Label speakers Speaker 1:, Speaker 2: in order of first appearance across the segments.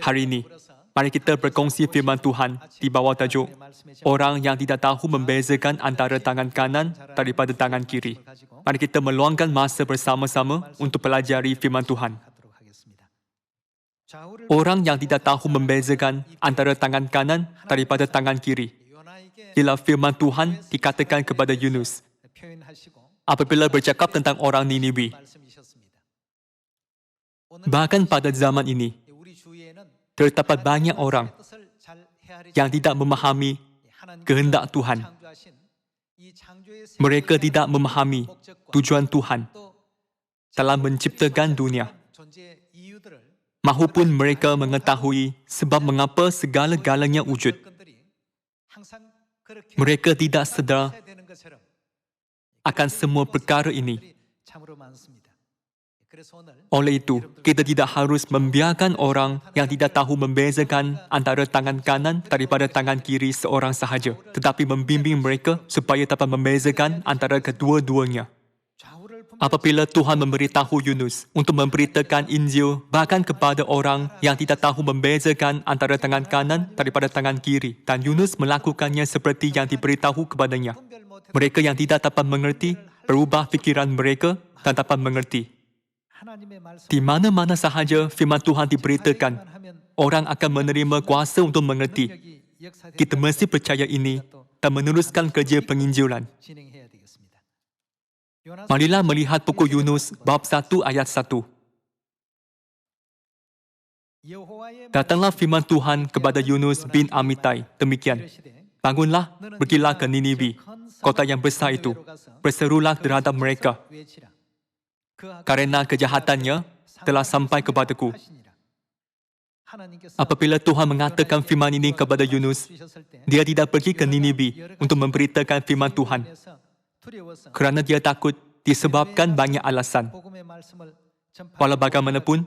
Speaker 1: Hari ini, mari kita berkongsi firman Tuhan di bawah tajuk Orang yang tidak tahu membezakan antara tangan kanan daripada tangan kiri. Mari kita meluangkan masa bersama-sama untuk pelajari firman Tuhan. Orang yang tidak tahu membezakan antara tangan kanan daripada tangan kiri. Bila firman Tuhan dikatakan kepada Yunus apabila bercakap tentang orang Niniwi. Bahkan pada zaman ini, terdapat banyak orang yang tidak memahami kehendak Tuhan. Mereka tidak memahami tujuan Tuhan dalam menciptakan dunia. Mahupun mereka mengetahui sebab mengapa segala-galanya wujud. Mereka tidak sedar akan semua perkara ini. Oleh itu, kita tidak harus membiarkan orang yang tidak tahu membezakan antara tangan kanan daripada tangan kiri seorang sahaja, tetapi membimbing mereka supaya dapat membezakan antara kedua-duanya. Apabila Tuhan memberitahu Yunus untuk memberitakan Injil bahkan kepada orang yang tidak tahu membezakan antara tangan kanan daripada tangan kiri, dan Yunus melakukannya seperti yang diberitahu kepadanya, mereka yang tidak dapat mengerti berubah fikiran mereka dan dapat mengerti. Di mana-mana sahaja firman Tuhan diberitakan, orang akan menerima kuasa untuk mengerti. Kita mesti percaya ini dan meneruskan kerja penginjilan. Marilah melihat buku Yunus bab 1 ayat 1. Datanglah firman Tuhan kepada Yunus bin Amittai, demikian. Bangunlah, pergilah ke Niniwi, kota yang besar itu. Berserulah terhadap mereka, karena kejahatannya telah sampai kepadaku. Apabila Tuhan mengatakan firman ini kepada Yunus, dia tidak pergi ke Niniwi untuk memberitakan firman Tuhan, kerana dia takut disebabkan banyak alasan. Walau bagaimanapun,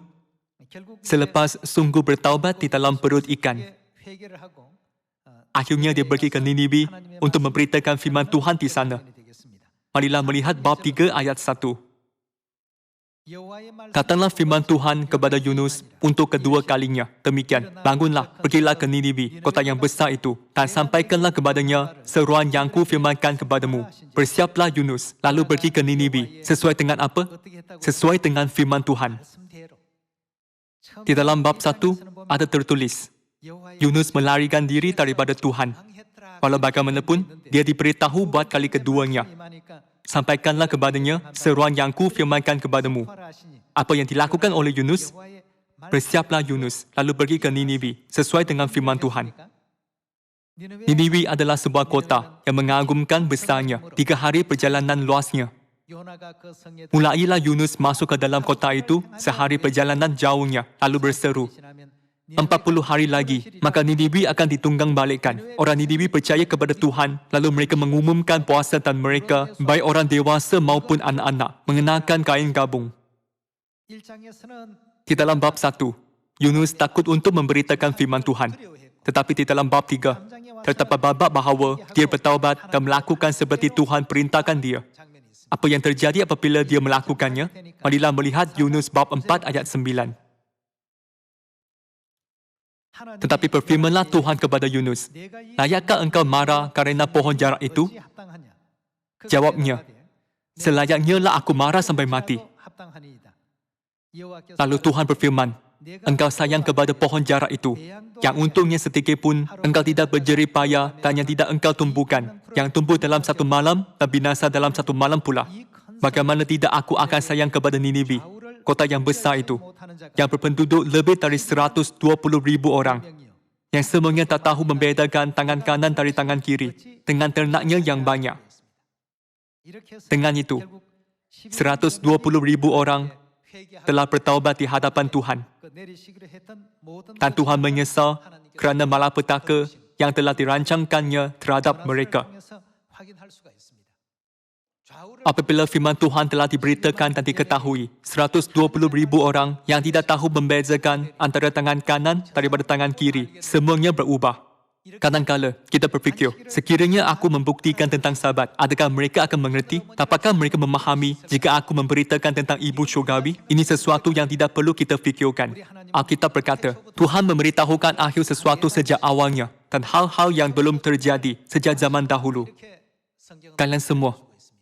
Speaker 1: selepas sungguh bertaubat di dalam perut ikan, akhirnya dia pergi ke Niniwi untuk memberitakan firman Tuhan di sana. Marilah melihat bab 3 ayat 1. Datanglah firman Tuhan kepada Yunus untuk kedua kalinya. Demikian, bangunlah, pergilah ke Niniwi, kota yang besar itu, dan sampaikanlah kepadanya seruan yang kufirmankan kepadamu. Bersiaplah Yunus, lalu pergi ke Niniwi. Sesuai dengan apa? Sesuai dengan firman Tuhan. Di dalam bab 1 ada tertulis, Yunus melarikan diri daripada Tuhan. Walau bagaimanapun, dia diberitahu buat kali keduanya. Sampaikanlah kepadanya seruan yang kufirmankan kepadamu. Apa yang dilakukan oleh Yunus? Bersiaplah Yunus, lalu pergi ke Niniwi, sesuai dengan firman Tuhan. Niniwi adalah sebuah kota yang mengagumkan besarnya, 3 hari perjalanan luasnya. Mulailah Yunus masuk ke dalam kota itu, sehari perjalanan jauhnya, lalu berseru, 40 hari lagi, maka Niniwi akan ditunggang balikkan. Orang Niniwi percaya kepada Tuhan, lalu mereka mengumumkan puasa dan mereka, baik orang dewasa maupun anak-anak, mengenakan kain gabung. Di dalam bab 1, Yunus takut untuk memberitakan firman Tuhan. Tetapi di dalam bab 3, terdapat babak bahawa dia bertaubat dan melakukan seperti Tuhan perintahkan dia. Apa yang terjadi apabila dia melakukannya? Marilah melihat Yunus bab 4 ayat 9. Tetapi berfirmanlah Tuhan kepada Yunus, layakkah engkau marah kerana pohon jarak itu? Jawabnya, selayaknya lah aku marah sampai mati. Lalu Tuhan berfirman, engkau sayang kepada pohon jarak itu, yang untungnya sedikit pun engkau tidak berjerih payah dan yang tidak engkau tumbuhkan, yang tumbuh dalam 1 malam dan binasa dalam 1 malam pula. Bagaimana tidak aku akan sayang kepada Niniwi, kota yang besar itu, yang berpenduduk lebih dari 120,000 orang, yang semuanya tak tahu membedakan tangan kanan dari tangan kiri, dengan ternaknya yang banyak. Dengan itu, 120,000 orang telah bertaubat di hadapan Tuhan. Dan Tuhan menyesal kerana malapetaka yang telah dirancangkannya terhadap mereka. Apabila firman Tuhan telah diberitakan dan diketahui, 120,000 orang yang tidak tahu membezakan antara tangan kanan daripada tangan kiri, semuanya berubah. Kadang-kala kita berfikir, sekiranya aku membuktikan tentang sahabat, adakah mereka akan mengerti? Dapatkah mereka memahami jika aku memberitakan tentang Ibu Syurgawi? Ini sesuatu yang tidak perlu kita fikirkan. Alkitab berkata, Tuhan memberitahukan akhir sesuatu sejak awalnya dan hal-hal yang belum terjadi sejak zaman dahulu. Kalian semua,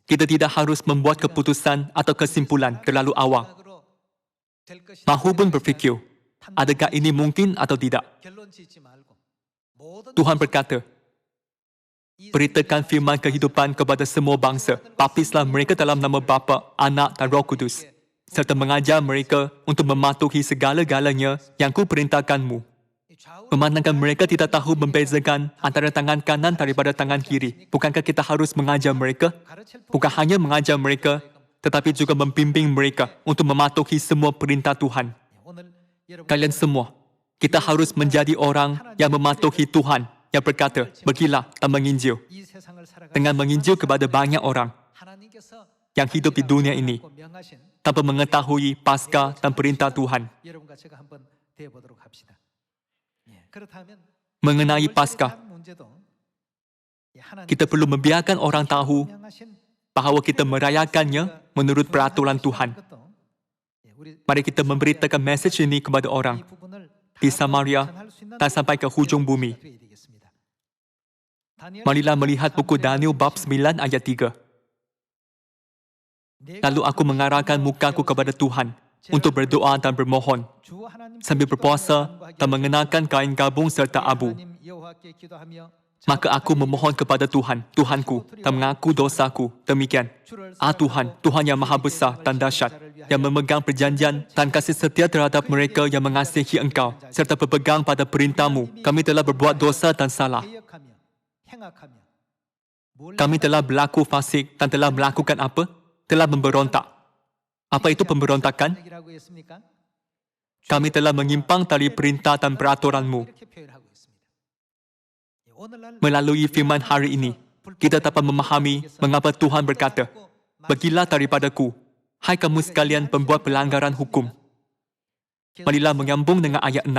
Speaker 1: kita tidak harus membuat keputusan atau kesimpulan terlalu awal. Mahu pun berfikir, adakah ini mungkin atau tidak? Tuhan berkata, beritakan firman kehidupan kepada semua bangsa, baptislah mereka dalam nama Bapa, Anak dan Roh Kudus, serta mengajar mereka untuk mematuhi segala-galanya yang kuperintahkanmu. Memandangkan mereka tidak tahu membezakan antara tangan kanan daripada tangan kiri. Bukankah kita harus mengajar mereka? Bukan hanya mengajar mereka, tetapi juga membimbing mereka untuk mematuhi semua perintah Tuhan. Kalian semua, kita harus menjadi orang yang mematuhi Tuhan, yang berkata, pergilah dan menginjil. Dengan menginjil kepada banyak orang yang hidup di dunia ini, tanpa mengetahui Paskah dan perintah Tuhan. Mengenai Paskah, kita perlu membiarkan orang tahu bahawa kita merayakannya menurut peraturan Tuhan. Mari kita memberitakan mesej ini kepada orang di Samaria dan sampai ke hujung bumi. Marilah melihat buku Daniel bab 9 ayat 3. Lalu aku mengarahkan mukaku kepada Tuhan untuk berdoa dan bermohon, sambil berpuasa dan mengenakan kain gabung serta abu. Maka aku memohon kepada Tuhan, Tuhanku, dan mengaku dosaku. Demikian, Tuhan, Tuhan yang maha besar dan dahsyat, yang memegang perjanjian dan kasih setia terhadap mereka yang mengasihi Engkau, serta berpegang pada perintah-Mu. Kami telah berbuat dosa dan salah. Kami telah berlaku fasik dan telah melakukan apa? Telah memberontak. Apa itu pemberontakan? Kami telah menyimpang dari perintah dan peraturan-Mu. Melalui firman hari ini, kita dapat memahami mengapa Tuhan berkata, pergilah daripadaku, hai kamu sekalian pembuat pelanggaran hukum. Marilah menyambung dengan ayat 6.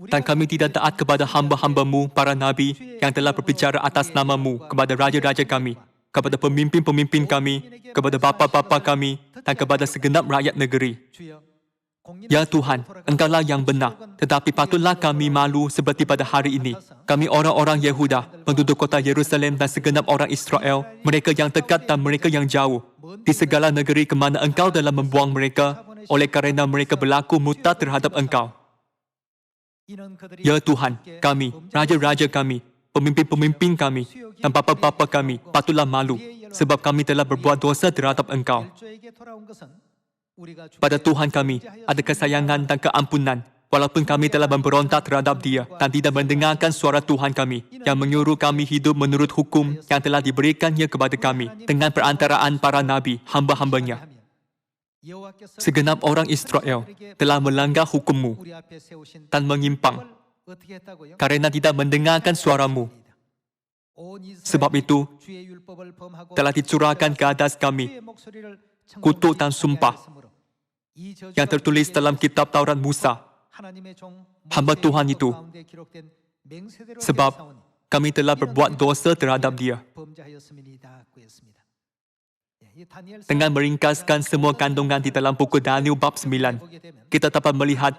Speaker 1: Dan kami tidak taat kepada hamba-hamba-Mu, para nabi, yang telah berbicara atas nama-Mu, kepada raja-raja kami, kepada pemimpin-pemimpin kami, kepada bapa-bapa kami, dan kepada segenap rakyat negeri. Ya Tuhan, Engkaulah yang benar, tetapi patutlah kami malu seperti pada hari ini. Kami orang-orang Yehuda, penduduk kota Yerusalem dan segenap orang Israel, mereka yang dekat dan mereka yang jauh, di segala negeri ke mana Engkau telah membuang mereka, oleh kerana mereka berlaku murtad terhadap Engkau. Ya Tuhan, kami, raja-raja kami, pemimpin-pemimpin kami, dan bapa-bapa kami, patutlah malu, sebab kami telah berbuat dosa terhadap Engkau. Pada Tuhan kami ada kesayangan dan keampunan, walaupun kami telah memberontak terhadap Dia dan tidak mendengarkan suara Tuhan kami, yang menyuruh kami hidup menurut hukum yang telah diberikannya kepada kami, dengan perantaraan para nabi, hamba-hambanya. Segenap orang Israel telah melanggar hukum-Mu dan menyimpang, karena tidak mendengarkan suara-Mu. Sebab itu, telah dicurahkan ke atas kami kutuk dan sumpah yang tertulis dalam kitab Taurat Musa, hamba Tuhan itu, sebab kami telah berbuat dosa terhadap Dia. Dengan meringkaskan semua kandungan di dalam buku Daniel bab 9, kita dapat melihat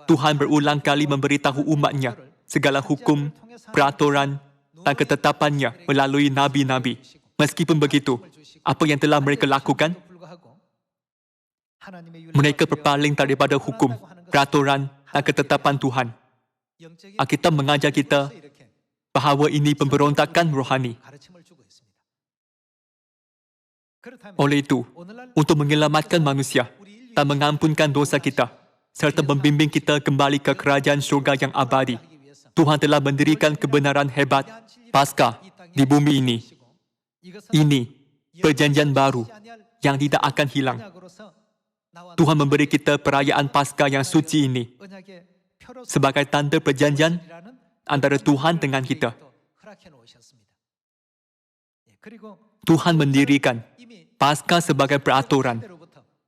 Speaker 1: Tuhan berulang kali memberitahu umat-Nya segala hukum, peraturan dan ketetapannya melalui nabi-nabi. Meskipun begitu, apa yang telah mereka lakukan? Mereka berpaling daripada hukum, peraturan dan ketetapan Tuhan. Alkitab mengajar kita bahawa ini pemberontakan rohani. Oleh itu, untuk menyelamatkan manusia dan mengampunkan dosa kita, serta membimbing kita kembali ke kerajaan syurga yang abadi, Tuhan telah mendirikan kebenaran hebat, Paskah, di bumi ini. Ini perjanjian baru yang tidak akan hilang. Tuhan memberi kita perayaan Paskah yang suci ini sebagai tanda perjanjian antara Tuhan dengan kita. Tuhan mendirikan Paskah sebagai peraturan,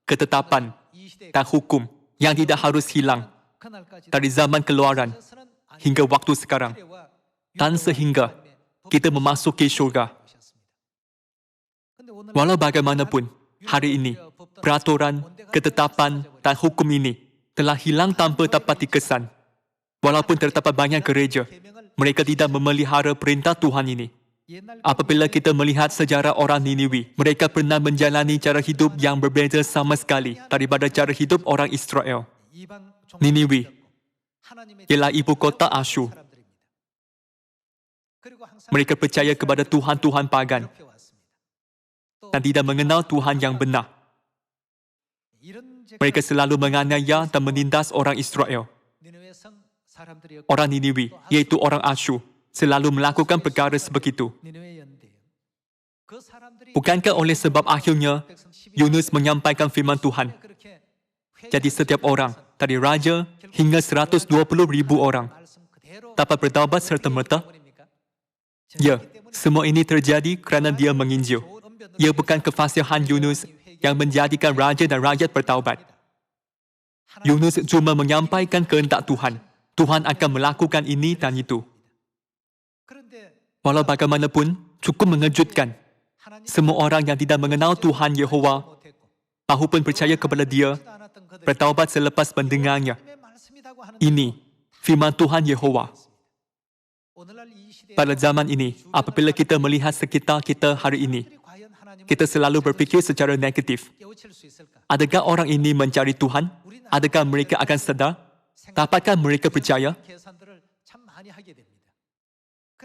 Speaker 1: ketetapan dan hukum yang tidak harus hilang dari zaman Keluaran hingga waktu sekarang. Dan sehingga kita memasuki syurga. Walau bagaimanapun, hari ini, peraturan, ketetapan dan hukum ini telah hilang tanpa dapat dikesan. Walaupun terdapat banyak gereja, mereka tidak memelihara perintah Tuhan ini. Apabila kita melihat sejarah orang Niniwi, mereka pernah menjalani cara hidup yang berbeza sama sekali daripada cara hidup orang Israel. Niniwi ialah ibu kota Asyur. Mereka percaya kepada tuhan-tuhan pagan dan tidak mengenal Tuhan yang benar. Mereka selalu menganiaya dan menindas orang Israel. Orang Niniwi, iaitu orang Asyur, selalu melakukan perkara sebegitu. Bukankah oleh sebab akhirnya Yunus menyampaikan firman Tuhan? Jadi setiap orang, dari raja hingga 120,000 orang, dapat bertaubat serta-merta? Ya, semua ini terjadi kerana dia menginjil. Ia bukan kefasihan Yunus yang menjadikan raja dan rakyat bertaubat. Yunus cuma menyampaikan kehendak Tuhan. Tuhan akan melakukan ini dan itu. Walau bagaimanapun, cukup mengejutkan. Semua orang yang tidak mengenal Tuhan Yehova, mahupun percaya kepada Dia, bertaubat selepas mendengarnya. Ini firman Tuhan Yehova. Pada zaman ini, apabila kita melihat sekitar kita hari ini, kita selalu berfikir secara negatif. Adakah orang ini mencari Tuhan? Adakah mereka akan sedar? Dapatkah mereka percaya?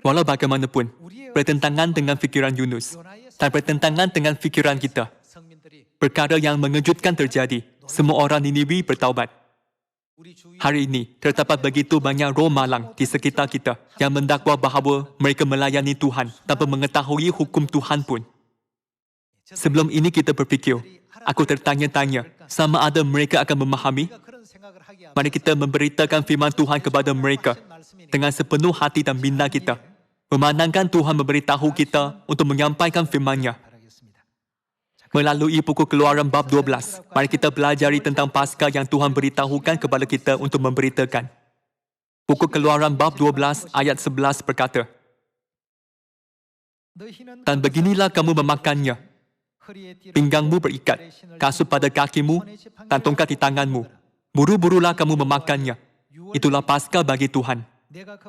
Speaker 1: Walau bagaimanapun, bertentangan dengan fikiran Yunus dan bertentangan dengan fikiran kita. Perkara yang mengejutkan terjadi. Semua orang Niniwi bertaubat. Hari ini, terdapat begitu banyak roh malang di sekitar kita yang mendakwa bahawa mereka melayani Tuhan tanpa mengetahui hukum Tuhan pun. Sebelum ini kita berfikir, aku tertanya-tanya, sama ada mereka akan memahami? Mari kita memberitakan firman Tuhan kepada mereka dengan sepenuh hati dan minda kita. Memandangkan Tuhan memberitahu kita untuk menyampaikan firman-Nya. Melalui buku Keluaran bab 12, mari kita pelajari tentang Paskah yang Tuhan beritahukan kepada kita untuk memberitakan. Buku Keluaran bab 12 ayat 11 berkata, "Dan beginilah kamu memakannya. Pinggangmu berikat, kasut pada kakimu, dan tongkat di tanganmu. Buru-burulah kamu memakannya. Itulah Paskah bagi Tuhan.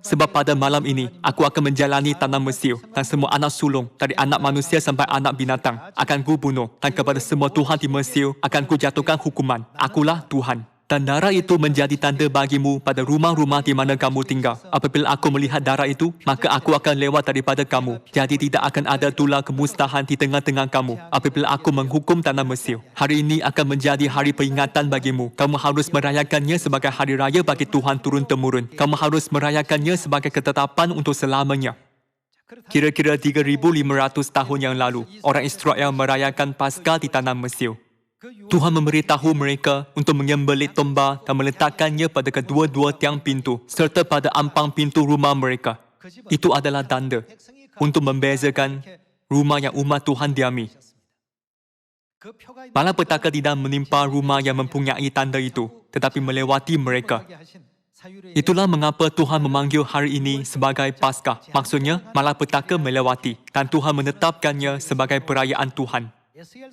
Speaker 1: Sebab pada malam ini, aku akan menjalani tanah Mesir dan semua anak sulung, dari anak manusia sampai anak binatang, akan ku bunuh, dan kepada semua Tuhan di Mesir akan ku jatuhkan hukuman. Akulah Tuhan. Dan darah itu menjadi tanda bagimu pada rumah-rumah di mana kamu tinggal. Apabila aku melihat darah itu, maka aku akan lewat daripada kamu. Jadi tidak akan ada tular kemusnahan di tengah-tengah kamu. Apabila aku menghukum tanah Mesir. Hari ini akan menjadi hari peringatan bagimu. Kamu harus merayakannya sebagai hari raya bagi Tuhan turun-temurun. Kamu harus merayakannya sebagai ketetapan untuk selamanya." Kira-kira 3,500 tahun yang lalu, orang Israel merayakan Paskah di tanah Mesir. Tuhan memberitahu mereka untuk menyembelih domba dan meletakkannya pada kedua-dua tiang pintu serta pada ampang pintu rumah mereka. Itu adalah tanda untuk membezakan rumah yang umat Tuhan diami. Malapetaka tidak menimpa rumah yang mempunyai tanda itu, tetapi melewati mereka. Itulah mengapa Tuhan memanggil hari ini sebagai Paskah. Maksudnya, malapetaka melewati dan Tuhan menetapkannya sebagai perayaan Tuhan.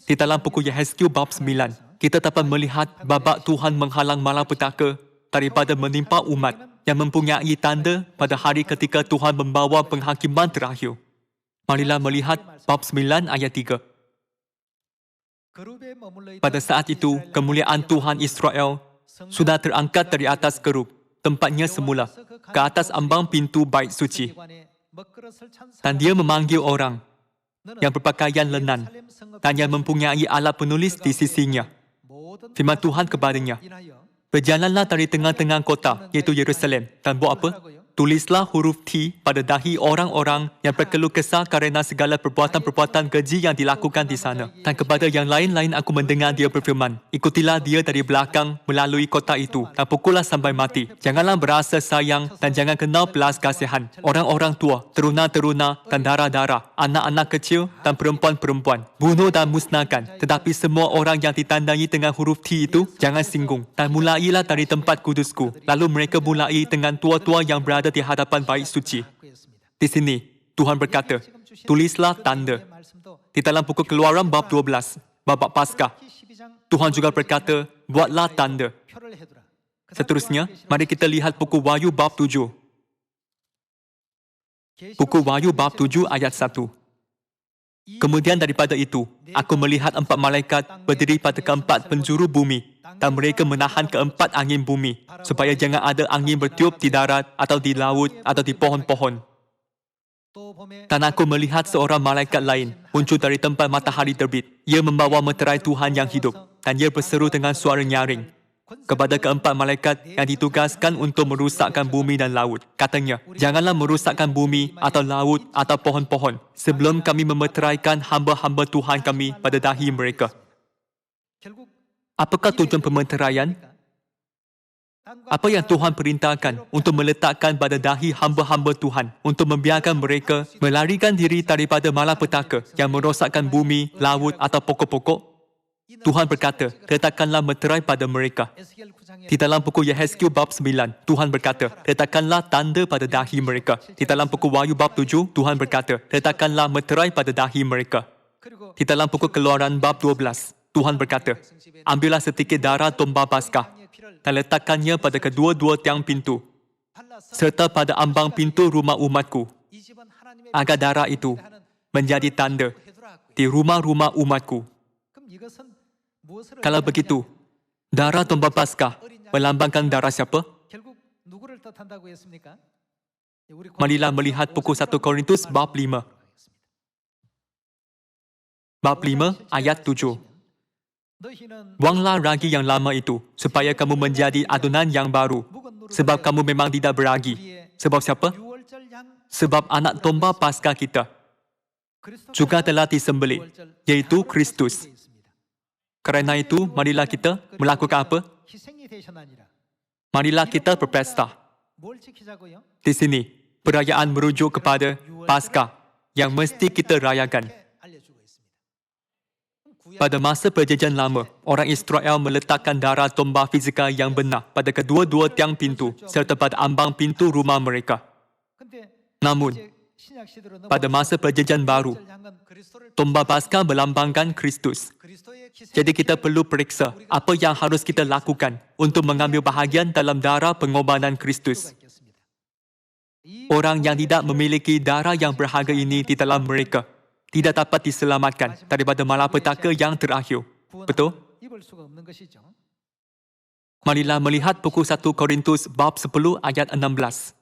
Speaker 1: Di dalam buku Yehezkiel bab 9, kita dapat melihat babak Tuhan menghalang malapetaka daripada menimpa umat yang mempunyai tanda pada hari ketika Tuhan membawa penghakiman terakhir. Marilah melihat bab 9 ayat 3. Pada saat itu, kemuliaan Tuhan Israel sudah terangkat dari atas kerub, tempatnya semula, ke atas ambang pintu bait suci. Dan dia memanggil orang yang berpakaian lenan dan yang mempunyai alat penulis di sisinya. Firman Tuhan kepadanya, "Berjalanlah dari tengah-tengah kota, iaitu Yerusalem, dan buat apa? Tulislah huruf T pada dahi orang-orang yang berkeluh kesah kerana segala perbuatan-perbuatan keji yang dilakukan di sana. Dan kepada yang lain-lain aku mendengar dia berfirman, ikutilah dia dari belakang melalui kota itu dan pukullah sampai mati. Janganlah berasa sayang dan jangan kenal belas kasihan. Orang-orang tua, teruna-teruna dan dara-dara, anak-anak kecil dan perempuan-perempuan. Bunuh dan musnahkan. Tetapi semua orang yang ditandai dengan huruf T itu, jangan singgung. Dan mulailah dari tempat kudusku. Lalu mereka mulai dengan tua-tua yang berada di hadapan bait suci. Di sini, Tuhan berkata, tulislah tanda. Di dalam buku Keluaran bab 12, bab Paskah, Tuhan juga berkata, buatlah tanda. Seterusnya, mari kita lihat buku Wahyu bab 7. Buku Wahyu bab 7 ayat 1. Kemudian daripada itu, aku melihat 4 malaikat berdiri pada keempat penjuru bumi dan mereka menahan keempat angin bumi supaya jangan ada angin bertiup di darat atau di laut atau di pohon-pohon. Dan aku melihat seorang malaikat lain muncul dari tempat matahari terbit. Ia membawa meterai Tuhan yang hidup dan ia berseru dengan suara nyaring kepada keempat malaikat yang ditugaskan untuk merusakkan bumi dan laut. Katanya, janganlah merusakkan bumi atau laut atau pohon-pohon sebelum kami memeteraikan hamba-hamba Tuhan kami pada dahi mereka. Apakah tujuan pemeteraian? Apa yang Tuhan perintahkan untuk meletakkan pada dahi hamba-hamba Tuhan untuk membiarkan mereka melarikan diri daripada malapetaka yang merosakkan bumi, laut atau pokok-pokok? Tuhan berkata, letakkanlah meterai pada mereka. Di dalam buku Yehezkiel bab 9, Tuhan berkata, letakkanlah tanda pada dahi mereka. Di dalam buku Wahyu bab 7, Tuhan berkata, letakkanlah meterai pada dahi mereka. Di dalam buku Keluaran bab 12, Tuhan berkata, ambillah sedikit darah domba Paskah dan letakkannya pada kedua-dua tiang pintu serta pada ambang pintu rumah umatku agar darah itu menjadi tanda di rumah-rumah umatku. Kalau begitu, darah domba Paskah melambangkan darah siapa? Marilah melihat buku 1 Korintus bab 5. Bab 5 ayat 7. Buanglah ragi yang lama itu, supaya kamu menjadi adunan yang baru. Sebab kamu memang tidak beragi. Sebab siapa? Sebab anak domba Paskah kita juga telah disembelih, yaitu Kristus. Kerana itu, marilah kita melakukan apa? Marilah kita berpesta. Di sini, perayaan merujuk kepada Paskah yang mesti kita rayakan. Pada masa Perjanjian Lama, orang Israel meletakkan darah domba fizikal yang benar pada kedua-dua tiang pintu serta pada ambang pintu rumah mereka. Namun, pada masa Perjanjian Baru, domba Paskah melambangkan Kristus. Jadi kita perlu periksa apa yang harus kita lakukan untuk mengambil bahagian dalam darah pengorbanan Kristus. Orang yang tidak memiliki darah yang berharga ini di dalam mereka tidak dapat diselamatkan daripada malapetaka yang terakhir. Betul? Marilah melihat buku 1 Korintus bab 10 ayat 16.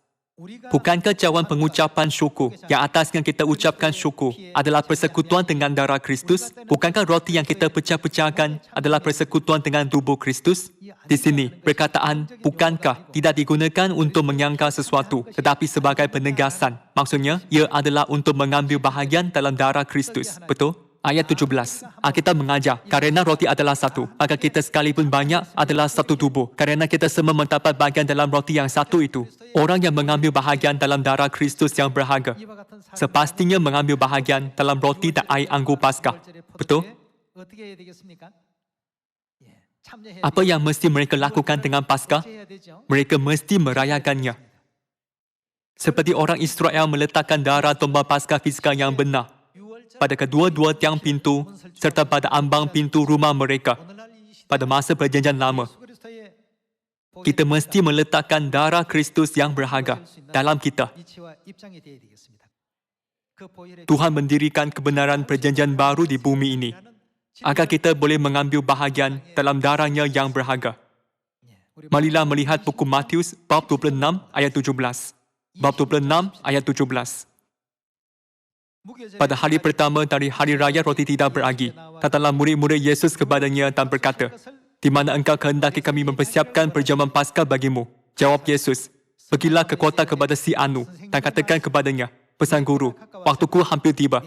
Speaker 1: Bukankah cawan pengucapan syukur yang atasnya kita ucapkan syukur adalah persekutuan dengan darah Kristus? Bukankah roti yang kita pecah-pecahkan adalah persekutuan dengan tubuh Kristus? Di sini, perkataan bukankah tidak digunakan untuk menyangka sesuatu, tetapi sebagai penegasan. Maksudnya, ia adalah untuk mengambil bahagian dalam darah Kristus. Betul? Ayat 17. Alkitab mengajar, kerana roti adalah satu, maka kita sekalipun banyak adalah satu tubuh. Kerana kita semua mendapat bahagian dalam roti yang satu itu. Orang yang mengambil bahagian dalam darah Kristus yang berharga, sepastinya mengambil bahagian dalam roti dan air anggur Paskah. Betul? Apa yang mesti mereka lakukan dengan Paskah? Mereka mesti merayakannya. Seperti orang Israel meletakkan darah domba Paskah fizikal yang benar pada kedua-dua tiang pintu serta pada ambang pintu rumah mereka pada masa Perjanjian Lama. Kita mesti meletakkan darah Kristus yang berharga dalam kita. Tuhan mendirikan kebenaran Perjanjian Baru di bumi ini agar kita boleh mengambil bahagian dalam darahnya yang berharga. Marilah melihat buku Matius bab 26 ayat 17. Bab 26 ayat 17. Pada hari pertama dari hari raya roti tidak beragi, datanglah murid-murid Yesus kepadanya dan berkata, "Di mana engkau kehendaki kami mempersiapkan perjamuan Paskah bagimu?" Jawab Yesus, Pergilah ke kota kepada si Anu dan katakan kepadanya, pesan guru, waktuku hampir tiba.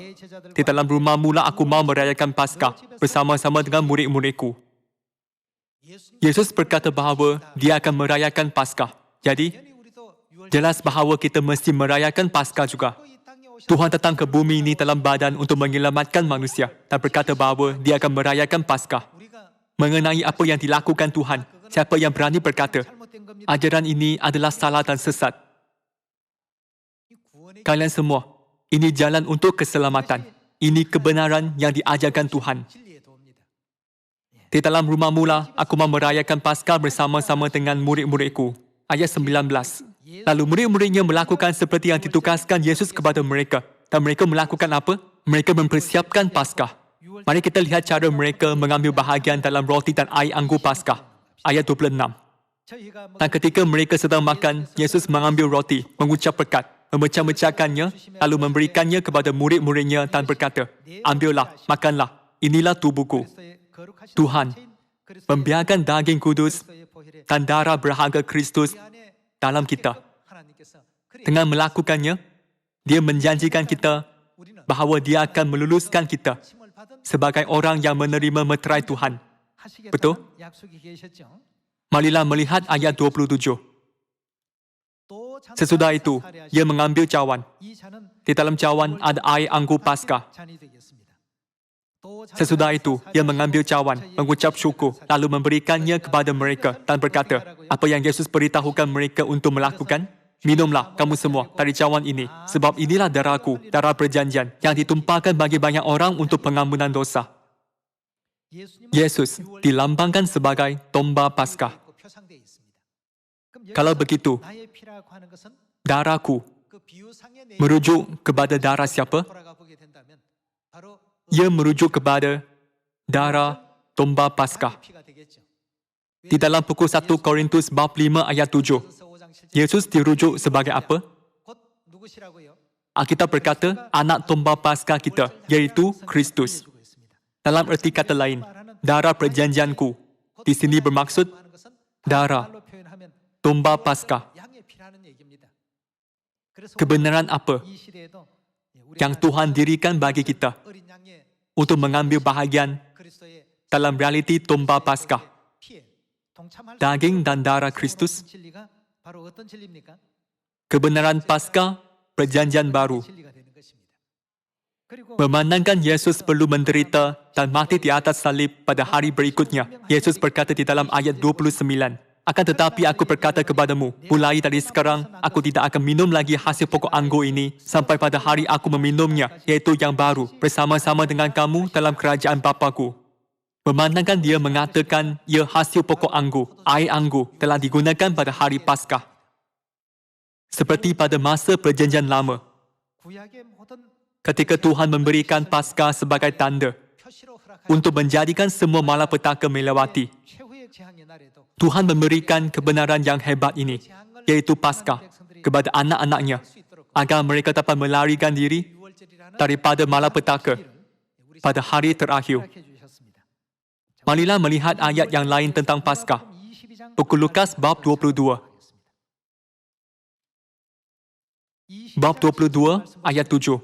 Speaker 1: Di dalam rumahmu lah aku mau merayakan Paskah bersama-sama dengan murid-muridku. Yesus berkata bahawa dia akan merayakan Paskah. Jadi, jelas bahawa kita mesti merayakan Paskah juga. Tuhan datang ke bumi ini dalam badan untuk menyelamatkan manusia dan berkata bahawa dia akan merayakan Paskah. Mengenai apa yang dilakukan Tuhan, siapa yang berani berkata, ajaran ini adalah salah dan sesat. Kalian semua, ini jalan untuk keselamatan. Ini kebenaran yang diajarkan Tuhan. Di dalam rumahmu lah, aku mau merayakan Paskah bersama-sama dengan murid-muridku. Ayat 19. Lalu murid-muridnya melakukan seperti yang ditugaskan Yesus kepada mereka. Dan mereka melakukan apa? Mereka mempersiapkan Paskah. Mari kita lihat cara mereka mengambil bahagian dalam roti dan air anggur Paskah. Ayat 26. Dan ketika mereka sedang makan, Yesus mengambil roti, mengucap berkat, memecah-mecahkannya, lalu memberikannya kepada murid-muridnya dan berkata, ambillah, makanlah, inilah tubuhku. Tuhan membiarkan daging kudus dan darah berharga Kristus dalam kita. Dengan melakukannya, dia menjanjikan kita bahawa dia akan meluluskan kita sebagai orang yang menerima meterai Tuhan. Betul? Marilah melihat ayat 27. Sesudah itu, ia mengambil cawan. Di dalam cawan ada air anggur Paskah. Sesudah itu, ia mengambil cawan, mengucap syukur, lalu memberikannya kepada mereka dan berkata, apa yang Yesus beritahukan mereka untuk melakukan? Minumlah kamu semua dari cawan ini, sebab inilah darahku, darah perjanjian, yang ditumpahkan bagi banyak orang untuk pengampunan dosa. Yesus dilambangkan sebagai domba Paskah. Kalau begitu, darahku merujuk kepada darah siapa? Ia merujuk kepada darah domba Paskah. Di dalam pukul 1 Korintus bab 5 ayat 7, Yesus dirujuk sebagai apa? Alkitab berkata, anak domba Paskah kita, yaitu Kristus. Dalam erti kata lain, darah perjanjianku. Di sini bermaksud darah domba Paskah. Kebenaran apa yang Tuhan dirikan bagi kita untuk mengambil bahagian dalam realiti domba Paskah? Daging dan darah Kristus. Kebenaran Paskah, perjanjian baru. Memandangkan Yesus perlu menderita dan mati di atas salib pada hari berikutnya, Yesus berkata di dalam ayat 29, akan tetapi aku berkata kepadamu, mulai dari sekarang, aku tidak akan minum lagi hasil pokok anggur ini sampai pada hari aku meminumnya, yaitu yang baru, bersama-sama dengan kamu dalam kerajaan Bapa-Ku. Memandangkan dia mengatakan, ia hasil pokok anggur, air anggur, telah digunakan pada hari Paskah. Seperti pada masa perjanjian lama, ketika Tuhan memberikan Paskah sebagai tanda untuk menjadikan semua malapetaka melewati, Tuhan memberikan kebenaran yang hebat ini, yaitu Paskah, kepada anak-anaknya, agar mereka dapat melarikan diri daripada malapetaka pada hari terakhir. Marilah melihat ayat yang lain tentang Paskah. Buku Lukas bab 22. Bab 22 ayat 7.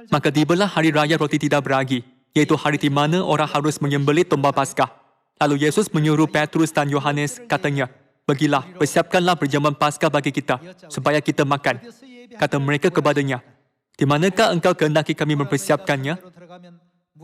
Speaker 1: Maka tibalah hari raya roti tidak beragi, iaitu hari di mana orang harus menyembelih domba Paskah. Lalu Yesus menyuruh Petrus dan Yohanes, katanya, pergilah, persiapkanlah perjamuan Paskah bagi kita, supaya kita makan. Kata mereka kepadanya, di manakah engkau kehendaki kami mempersiapkannya?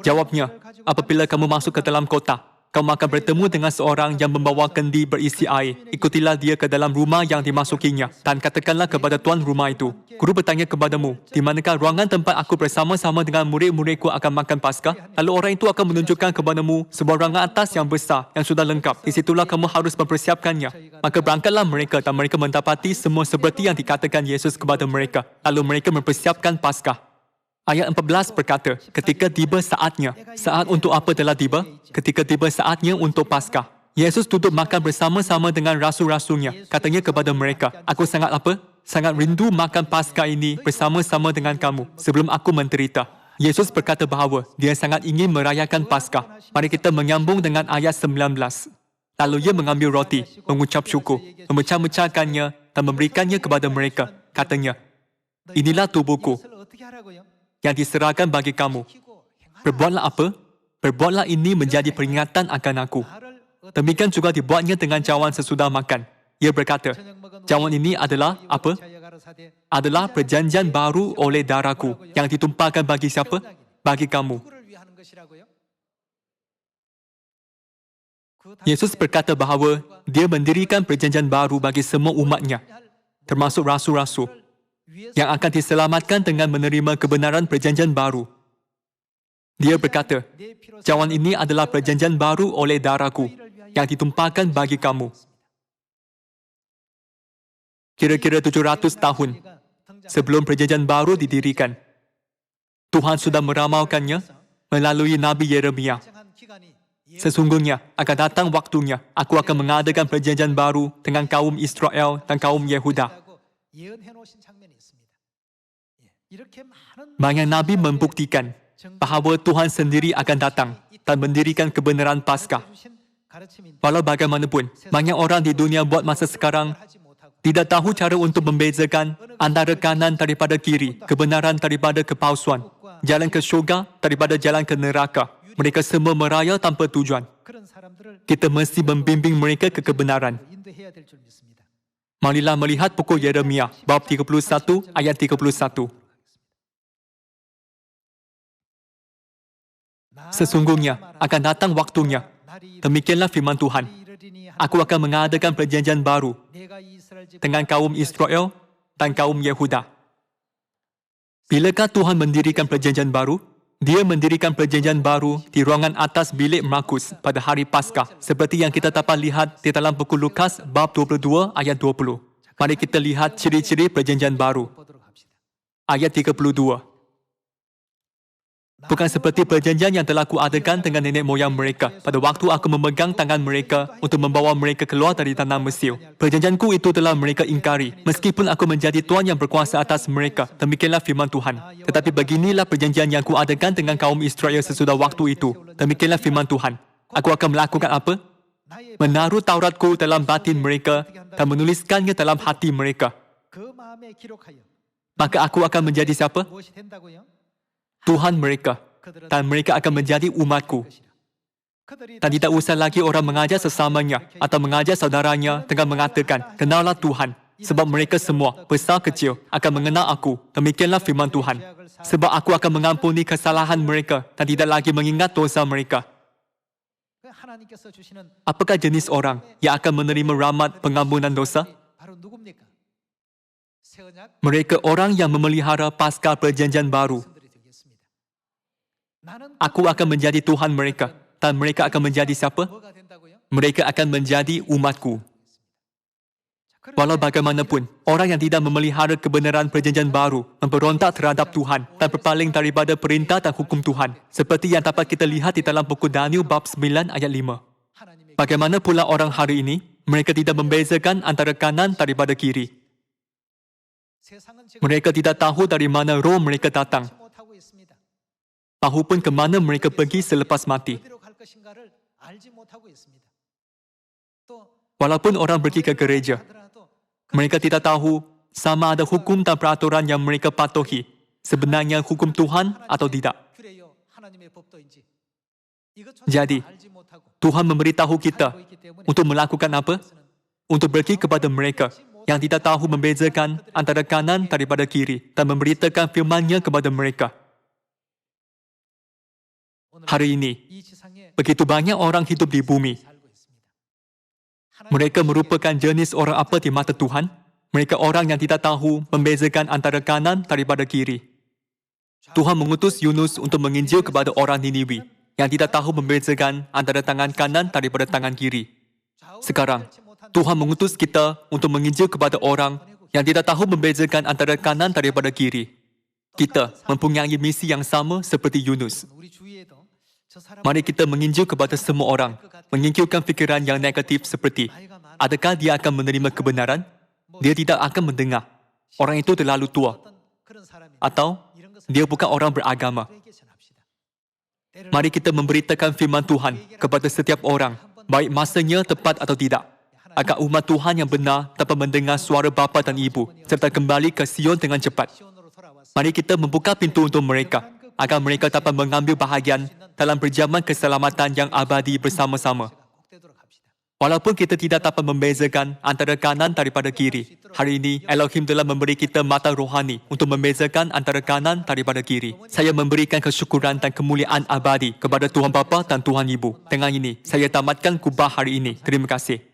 Speaker 1: Jawabnya, apabila kamu masuk ke dalam kota, kamu akan bertemu dengan seorang yang membawa kendi berisi air. Ikutilah dia ke dalam rumah yang dimasukinya dan katakanlah kepada tuan rumah itu, Guru bertanya kepadamu, di manakah ruangan tempat aku bersama-sama dengan murid-muridku akan makan Paskah? Lalu orang itu akan menunjukkan kepadamu sebuah ruangan atas yang besar, yang sudah lengkap. Di situlah kamu harus mempersiapkannya. Maka berangkatlah mereka dan mereka mendapati semua seperti yang dikatakan Yesus kepada mereka. Lalu mereka mempersiapkan Paskah. Ayat 14 berkata, ketika tiba saatnya, saat untuk apa telah tiba? Ketika tiba saatnya untuk Paskah. Yesus duduk makan bersama-sama dengan rasul-rasulnya. Katanya kepada mereka, aku sangat apa? Sangat rindu makan Paskah ini bersama-sama dengan kamu sebelum aku menderita. Yesus berkata bahawa dia sangat ingin merayakan Paskah. Mari kita menyambung dengan ayat 19. Lalu ia mengambil roti, mengucap syukur, memecah-mecahkannya, dan memberikannya kepada mereka. Katanya, inilah tubuhku yang diserahkan bagi kamu. Berbuatlah apa? Berbuatlah ini menjadi peringatan akan aku. Demikian juga dibuatnya dengan cawan sesudah makan. Ia berkata, cawan ini adalah apa? Adalah perjanjian baru oleh darahku yang ditumpahkan bagi siapa? Bagi kamu. Yesus berkata bahawa dia mendirikan perjanjian baru bagi semua umatnya, termasuk rasul-rasul, yang akan diselamatkan dengan menerima kebenaran perjanjian baru. Dia berkata, cawan ini adalah perjanjian baru oleh darahku yang ditumpahkan bagi kamu. Kira-kira 700 tahun sebelum perjanjian baru didirikan, Tuhan sudah meramalkannya melalui Nabi Yeremia. Sesungguhnya akan datang waktunya, aku akan mengadakan perjanjian baru dengan kaum Israel dan kaum Yehuda. Banyak Nabi membuktikan bahawa Tuhan sendiri akan datang dan mendirikan kebenaran Paskah. Walau bagaimanapun, banyak orang di dunia buat masa sekarang tidak tahu cara untuk membezakan antara kanan daripada kiri, kebenaran daripada kepalsuan, jalan ke syurga daripada jalan ke neraka. Mereka semua meraya tanpa tujuan. Kita mesti membimbing mereka ke kebenaran. Marilah melihat buku Yeremia, bab 31, ayat 31. Sesungguhnya akan datang waktunya. Demikianlah firman Tuhan. Aku akan mengadakan perjanjian baru dengan kaum Israel dan kaum Yehuda. Bilakah Tuhan mendirikan perjanjian baru? Dia mendirikan perjanjian baru di ruangan atas bilik Markus pada hari Paskah, seperti yang kita dapat lihat di dalam buku Lukas bab 22 ayat 20. Mari kita lihat ciri-ciri perjanjian baru. Ayat 32. Bukan seperti perjanjian yang telah kuadakan dengan nenek moyang mereka pada waktu aku memegang tangan mereka untuk membawa mereka keluar dari tanah Mesir. Perjanjianku itu telah mereka ingkari, meskipun aku menjadi Tuhan yang berkuasa atas mereka. Demikianlah firman Tuhan. Tetapi beginilah perjanjian yang kuadakan dengan kaum Israel sesudah waktu itu. Demikianlah firman Tuhan. Aku akan melakukan apa? Menaruh Tauratku dalam batin mereka dan menuliskannya dalam hati mereka. Maka aku akan menjadi siapa? Tuhan mereka, dan mereka akan menjadi umatku. Dan tidak usah lagi orang mengajar sesamanya atau mengajar saudaranya dengan mengatakan, kenallah Tuhan, sebab mereka semua, besar kecil, akan mengenal aku. Demikianlah firman Tuhan. Sebab aku akan mengampuni kesalahan mereka dan tidak lagi mengingat dosa mereka. Apakah jenis orang yang akan menerima rahmat pengampunan dosa? Mereka orang yang memelihara Paskah perjanjian baru. Aku akan menjadi Tuhan mereka, dan mereka akan menjadi siapa? Mereka akan menjadi umatku. Walau bagaimanapun, orang yang tidak memelihara kebenaran perjanjian baru memberontak terhadap Tuhan dan berpaling daripada perintah dan hukum Tuhan, seperti yang dapat kita lihat di dalam buku Daniel bab 9 ayat 5. Bagaimana pula orang hari ini? Mereka tidak membezakan antara kanan daripada kiri. Mereka tidak tahu dari mana roh mereka datang, mahupun ke mana mereka pergi selepas mati. Walaupun orang pergi ke gereja, mereka tidak tahu sama ada hukum dan peraturan yang mereka patuhi sebenarnya hukum Tuhan atau tidak. Jadi, Tuhan memberitahu kita untuk melakukan apa? Untuk pergi kepada mereka yang tidak tahu membezakan antara kanan daripada kiri dan memberitakan firman-Nya kepada mereka. Hari ini, begitu banyak orang hidup di bumi. Mereka merupakan jenis orang apa di mata Tuhan? Mereka orang yang tidak tahu membezakan antara kanan daripada kiri. Tuhan mengutus Yunus untuk menginjil kepada orang Niniwi yang tidak tahu membezakan antara tangan kanan daripada tangan kiri. Sekarang, Tuhan mengutus kita untuk menginjil kepada orang yang tidak tahu membezakan antara kanan daripada kiri. Kita mempunyai misi yang sama seperti Yunus. Mari kita menginjil kepada semua orang, menyingkirkan fikiran yang negatif seperti, adakah dia akan menerima kebenaran? Dia tidak akan mendengar. Orang itu terlalu tua. Atau, dia bukan orang beragama. Mari kita memberitakan firman Tuhan kepada setiap orang, baik masanya tepat atau tidak. agar umat Tuhan yang benar dapat mendengar suara bapa dan ibu serta kembali ke Sion dengan cepat. Mari kita membuka pintu untuk mereka agar mereka dapat mengambil bahagian dalam perjamuan keselamatan yang abadi bersama-sama. Walaupun kita tidak dapat membezakan antara kanan daripada kiri, hari ini Elohim telah memberi kita mata rohani untuk membezakan antara kanan daripada kiri. Saya memberikan kesyukuran dan kemuliaan abadi kepada Tuhan Bapa dan Tuhan Ibu. Dengan ini, saya tamatkan khutbah hari ini. Terima kasih.